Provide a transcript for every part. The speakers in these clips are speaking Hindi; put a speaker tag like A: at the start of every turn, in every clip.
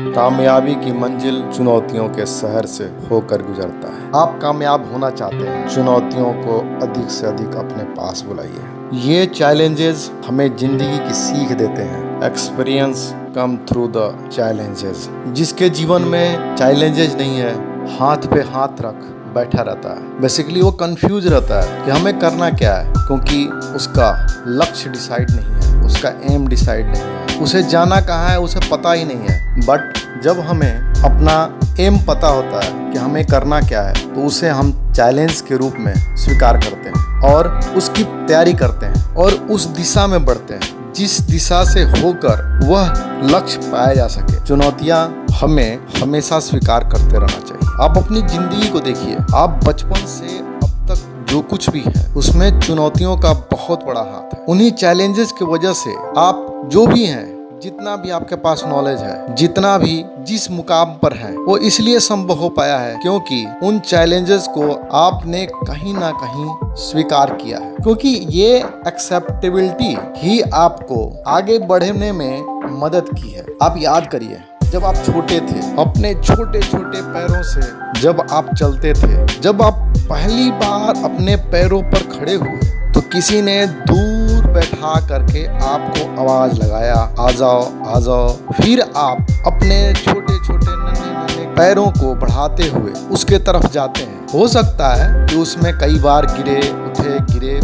A: कामयाबी की मंजिल चुनौतियों के शहर से होकर गुजरता है। आप कामयाब होना चाहते हैं, चुनौतियों को अधिक से अधिक अपने पास बुलाइए। ये चैलेंजेस हमें जिंदगी की सीख देते हैं। Experience come through the challenges. जिसके जीवन में चैलेंजेस नहीं है, हाथ पे हाथ रख बैठा रहता है। बेसिकली वो कंफ्यूज रहता है कि हमें करना क्या है, क्योंकि उसका लक्ष्य डिसाइड नहीं है, उसका एम डिसाइड नहीं है, उसे जाना कहाँ है उसे पता ही नहीं है। बट जब हमें अपना एम पता होता है कि हमें करना क्या है, तो उसे हम चैलेंज के रूप में स्वीकार करते हैं और उसकी तैयारी करते हैं और उस दिशा में बढ़ते हैं जिस दिशा से होकर वह लक्ष्य पाया जा सके। चुनौतियां हमें हमेशा स्वीकार करते रहना चाहिए। आप अपनी जिंदगी को देखिए, आप बचपन से अब तक जो कुछ भी है उसमें चुनौतियों का बहुत बड़ा हाथ है। उन्हीं चैलेंजेस की वजह से आप जो भी हैं, जितना भी आपके पास नॉलेज है, जितना भी जिस मुकाम पर है, वो इसलिए संभव हो पाया है क्योंकि उन चैलेंजेस को आपने कहीं ना कहीं स्वीकार किया है। क्योंकि ये एक्सेप्टेबिलिटी ही आपको आगे बढ़ने में मदद की है। आप याद करिए, जब आप छोटे थे, अपने छोटे छोटे पैरों से जब आप चलते थे, जब आप पहली बार अपने पैरों पर खड़े हुए, तो किसी ने दूर बैठा करके आपको आवाज लगाया, आ जाओ आ जाओ। फिर आप अपने छोटे छोटे नन्हे नन्हे पैरों को बढ़ाते हुए उसके तरफ जाते हैं। हो सकता है कि उसमें कई बार गिरे उठे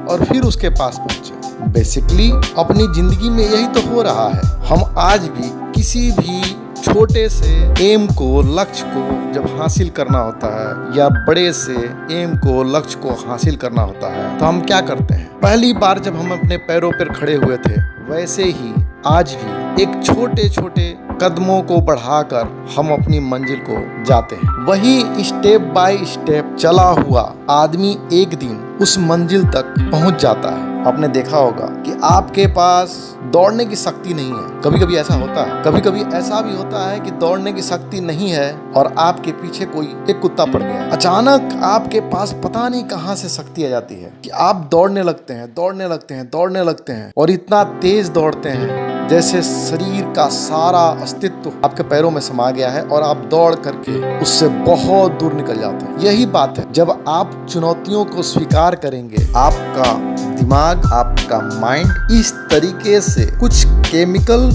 A: और फिर उसके पास पहुंचे। बेसिकली अपनी जिंदगी में यही तो हो रहा है। हम आज भी किसी भी छोटे से एम को, लक्ष्य को जब हासिल करना होता है या बड़े से एम को, लक्ष्य को हासिल करना होता है, तो हम क्या करते हैं? पहली बार जब हम अपने पैरों पर खड़े हुए थे, वैसे ही आज भी एक छोटे छोटे कदमों को बढ़ाकर हम अपनी मंजिल को जाते हैं। वही स्टेप बाय स्टेप चला हुआ आदमी एक दिन उस मंजिल तक पहुंच जाता है। आपने देखा होगा कि आपके पास दौड़ने की शक्ति नहीं है। कभी कभी ऐसा होता है, कभी कभी ऐसा भी होता है कि दौड़ने की शक्ति नहीं है और आपके पीछे कोई एक कुत्ता पड़ गया। अचानक आपके पास पता नहीं कहां से शक्ति आ जाती है कि आप दौड़ने लगते हैं और इतना तेज दौड़ते हैं जैसे शरीर का सारा अस्तित्व आपके पैरों में समा गया है और आप दौड़ करके उससे बहुत दूर निकल जाते हैं। यही बात है, जब आप चुनौतियों को स्वीकार करेंगे, आपका दिमाग, आपका माइंड इस तरीके से कुछ केमिकल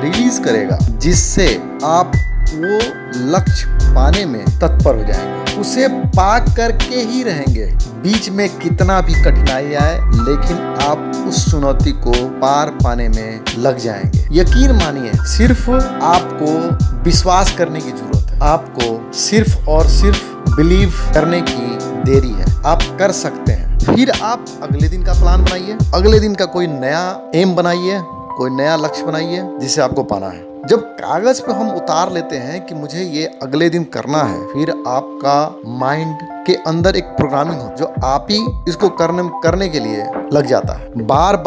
A: रिलीज करेगा जिससे आप वो लक्ष्य पाने में तत्पर हो जाएंगे, उसे पा करके ही रहेंगे। बीच में कितना भी कठिनाई आए, लेकिन आप उस चुनौती को पार पाने में लग जाएंगे। यकीन मानिए, सिर्फ आपको विश्वास करने की जरूरत है। आपको सिर्फ और सिर्फ बिलीव करने की देरी है। आप कर सकते हैं। फिर आप अगले दिन का प्लान बनाइए, अगले दिन का कोई नया एम बनाइए, कोई नया लक्ष्य बनाइए जिसे आपको पाना है। जब कागज पे हम उतार लेते हैं कि मुझे ये अगले दिन करना है, फिर आपका माइंड के अंदर एक प्रोग्रामिंग हो जो आप ही इसको करने के लिए लग जाता है। बार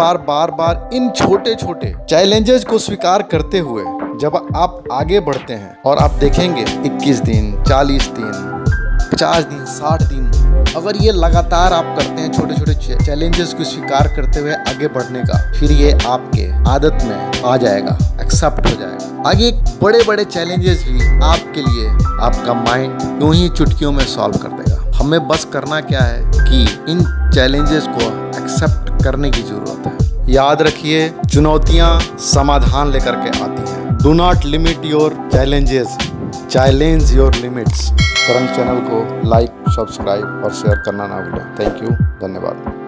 A: बार इन छोटे छोटे चैलेंजेस को स्वीकार करते हुए जब आप आगे बढ़ते हैं और आप देखेंगे 21 दिन, 40 दिन, 50 दिन, 60 दिन, अगर ये लगातार आप करते हैं छोटे छोटे चैलेंजेस को स्वीकार करते हुए आगे बढ़ने का, फिर ये आपके आदत में आ जाएगा, एक्सेप्ट हो जाएगा। आगे बड़े बड़े चैलेंजेस भी आपके लिए आपका माइंड यूं ही चुटकियों में सॉल्व कर देगा। हमें बस करना क्या है कि इन चैलेंजेस को एक्सेप्ट करने की जरूरत है। याद रखिए, चुनौतियां समाधान लेकर के आती हैं। Do not limit your challenges, challenge your limits. Current channel को लाइक, सब्सक्राइब और शेयर करना ना भूलें। थैंक यू, धन्यवाद।